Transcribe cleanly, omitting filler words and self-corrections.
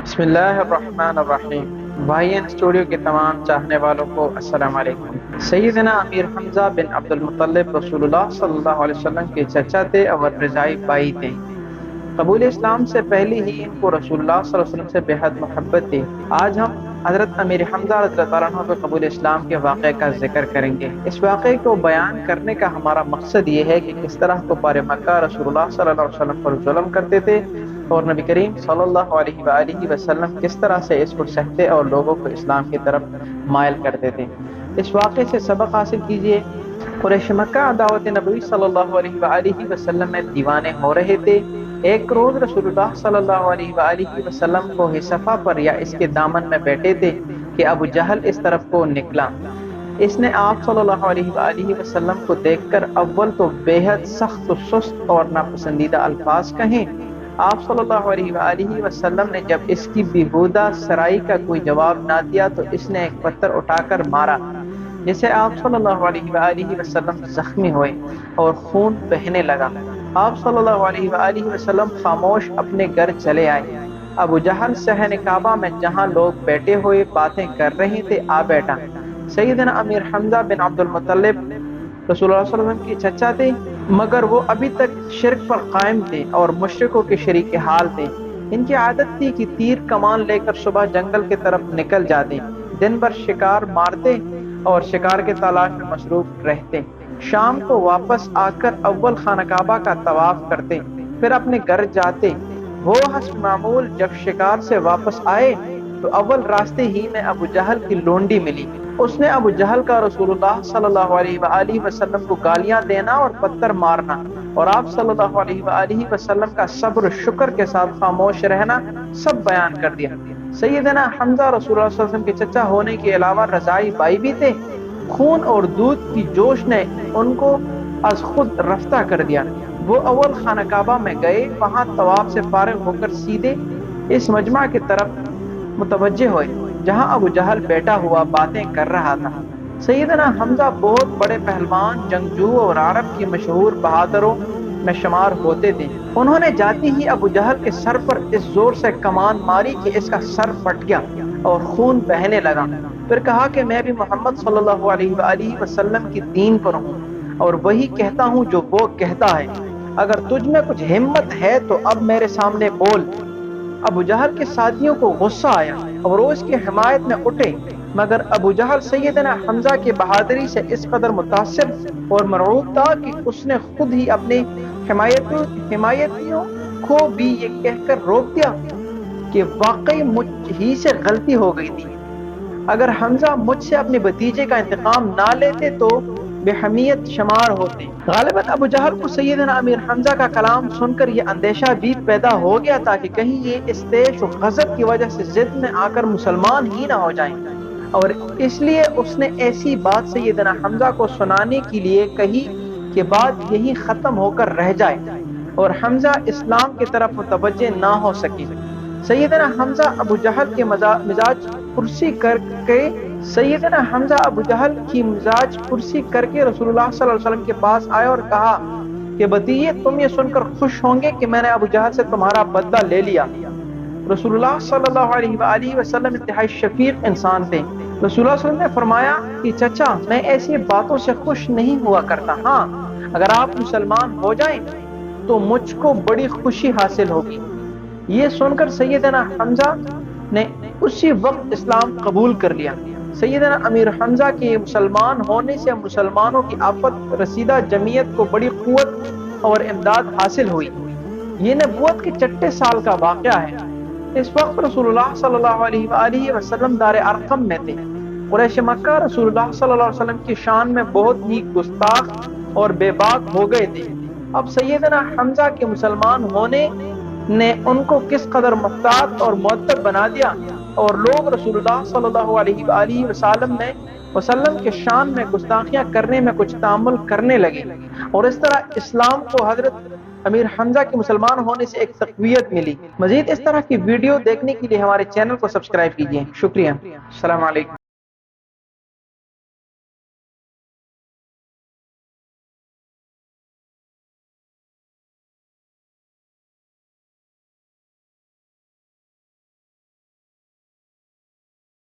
بسم اللہ الرحمن الرحیم۔ وائین اسٹوڈیو کے تمام چاہنے والوں کو السلام علیکم۔ سیدنا امیر حمزہ بن عبد المطلب رسول اللہ صلی اللہ علیہ وسلم کے چچا تھے اور رضائی بائی تھے۔ قبول اسلام سے پہلے ہی ان کو رسول اللہ صلی اللہ علیہ وسلم سے بے حد محبت تھی۔ آج ہم حضرت امیر حمزہ رضی اللہ عنہ کے قبول اسلام کے واقعے کا ذکر کریں گے۔ اس واقعے کو بیان کرنے کا ہمارا مقصد یہ ہے کہ کس طرح کفار مکہ رسول اللہ صلی اللہ علیہ وسلم پر ظلم کرتے تھے اور نبی کریم صلی اللہ علیہ وآلہ وسلم کس طرح سے اس کو سہتے اور لوگوں کو اسلام کی طرف مائل کرتے تھے۔ اس واقعے سے سبق حاصل کیجئے۔ قریش مکہ دعوت نبوی صلی اللہ علیہ وآلہ وسلم میں دیوانے ہو رہے تھے۔ ایک روز رسول اللہ صلی اللہ علیہ وآلہ وسلم کو صفا پر یا اس کے دامن میں بیٹھے تھے کہ ابو جہل اس طرف کو نکلا۔ اس نے آپ صلی اللہ علیہ وآلہ وسلم کو دیکھ کر اول تو بے حد سخت و سست اور ناپسندیدہ الفاظ کہیں۔ آپ صلی اللہ علیہ وآلہ وسلم نے جب اس کی بیہودہ سرائی کا کوئی جواب نہ دیا تو اس نے ایک پتھر اٹھا کر مارا، جس سے آپ صلی اللہ علیہ وآلہ وسلم زخمی ہوئے اور خون بہنے لگا۔ آپ صلی اللہ علیہ وآلہ وسلم خاموش اپنے گھر چلے آئے۔ ابو جہل صحن کعبہ میں جہاں لوگ بیٹھے ہوئے باتیں کر رہے تھے آ بیٹھا۔ سیدنا امیر حمزہ بن عبد المطلب رسول اللہ صلی اللہ علیہ وسلم کے چچا تھے، مگر وہ ابھی تک شرک پر قائم تھے اور مشرکوں کے شریک حال تھے۔ ان کی عادت تھی کہ تیر کمان لے کر صبح جنگل کی طرف نکل جاتے، دن بھر شکار مارتے اور شکار کے تلاش میں مصروف رہتے۔ شام کو واپس آ کر اول خانہ کعبہ کا طواف کرتے، پھر اپنے گھر جاتے۔ وہ حسب معمول جب شکار سے واپس آئے تو اول راستے ہی میں ابو جہل کی لونڈی ملی۔ اس نے ابو جہل کا رسول اللہ صلی اللہ علیہ وآلہ وسلم کو گالیاں دینا اور پتھر مارنا اور آپ صلی اللہ علیہ وآلہ وسلم کا صبر و شکر کے ساتھ خاموش رہنا سب بیان کر دیا۔ سیدنا حمزہ رسول اللہ صلی اللہ علیہ وسلم کے چچا ہونے کے علاوہ رضائی بھائی بھی تھے۔ خون اور دودھ کی جوش نے ان کو از خود رفتہ کر دیا۔ وہ اول خانہ کعبہ میں گئے، وہاں طواف سے فارغ ہو کر سیدھے اس مجمع کی طرف متوجہ ہوئے جہاں ابو جہل بیٹھا ہوا باتیں کر رہا تھا۔ سیدنا حمزہ بہت بڑے پہلوان، جنگجو اور عرب کی مشہور بہادروں میں شمار ہوتے تھے۔ انہوں نے جاتی ہی ابو جہل کے سر پر اس زور سے کمان ماری کہ اس کا سر پھٹ گیا اور خون بہنے لگا۔ پھر کہا کہ میں بھی محمد صلی اللہ علیہ وآلہ وسلم کی دین پر ہوں اور وہی کہتا ہوں جو وہ کہتا ہے۔ اگر تجھ میں کچھ ہمت ہے تو اب میرے سامنے بول۔ ابو جہل کے ساتھیوں کو غصہ آیا اور وہ اس کی حمایت میں اٹھے، مگر ابو جہل سیدنا حمزہ کی بہادری سے اس قدر متاثر اور مرعوب تھا کہ اس نے خود ہی اپنے حمایتیوں کو بھی یہ کہہ کر روک دیا کہ واقعی مجھ ہی سے غلطی ہو گئی تھی۔ اگر حمزہ مجھ سے اپنے بھتیجے کا انتقام نہ لیتے تو بے حمیت شمار ہوتے۔ غالباً ابو جہل کو سیدنا امیر حمزہ کا کلام سن کر یہ اندیشہ بھی پیدا ہو گیا تھا کہ کہیں یہ اس تیش و غضب کی وجہ سے ضد میں آ کر مسلمان ہی نہ ہو جائیں، اور اس لیے اس نے ایسی بات سیدنا حمزہ کو سنانے کے لیے کہی کہ بات یہی ختم ہو کر رہ جائے اور حمزہ اسلام کی طرف متوجہ نہ ہو سکے۔ سیدنا حمزہ ابو جہل کے مزاج پرسی کر کے رسول اللہ صلی اللہ علیہ وسلم کے پاس آئے اور کہا کہ بھتیجے تم یہ سن کر خوش ہوں گے کہ میں نے ابو جہل سے تمہارا بدلہ لے لیا۔ رسول اللہ صلی اللہ علیہ وآلہ وسلم انتہائی شفیق انسان تھے۔ رسول اللہ صلی اللہ علیہ وسلم نے فرمایا کہ چچا میں ایسی باتوں سے خوش نہیں ہوا کرتا، ہاں اگر آپ مسلمان ہو جائیں تو مجھ کو بڑی خوشی حاصل ہوگی۔ یہ سن کر سیدنا حمزہ نے اسی وقت اسلام قبول کر لیا۔ سیدنا امیر حمزہ کے مسلمان ہونے سے مسلمانوں کی آفت رسیدہ جمعیت کو بڑی قوت اور امداد حاصل ہوئی۔ یہ نبوت کے چھٹے سال کا واقعہ ہے۔ اس وقت رسول اللہ صلی اللہ علیہ وآلہ وسلم دار ارقم میں تھے۔ قریش مکہ رسول اللہ صلی اللہ علیہ وسلم کی شان میں بہت ہی گستاخ اور بے باک ہو گئے تھے۔ اب سیدنا حمزہ کے مسلمان ہونے نے ان کو کس قدر محتاط اور مؤدب بنا دیا، اور لوگ رسول اللہ صلی اللہ علیہ وآلہ وسلم کے شان میں گستاخیاں کرنے میں کچھ تعامل کرنے لگے، اور اس طرح اسلام کو حضرت امیر حمزہ کے مسلمان ہونے سے ایک تقویت ملی۔ مزید اس طرح کی ویڈیو دیکھنے کے لیے ہمارے چینل کو سبسکرائب کیجیے۔ شکریہ۔ السلام علیکم۔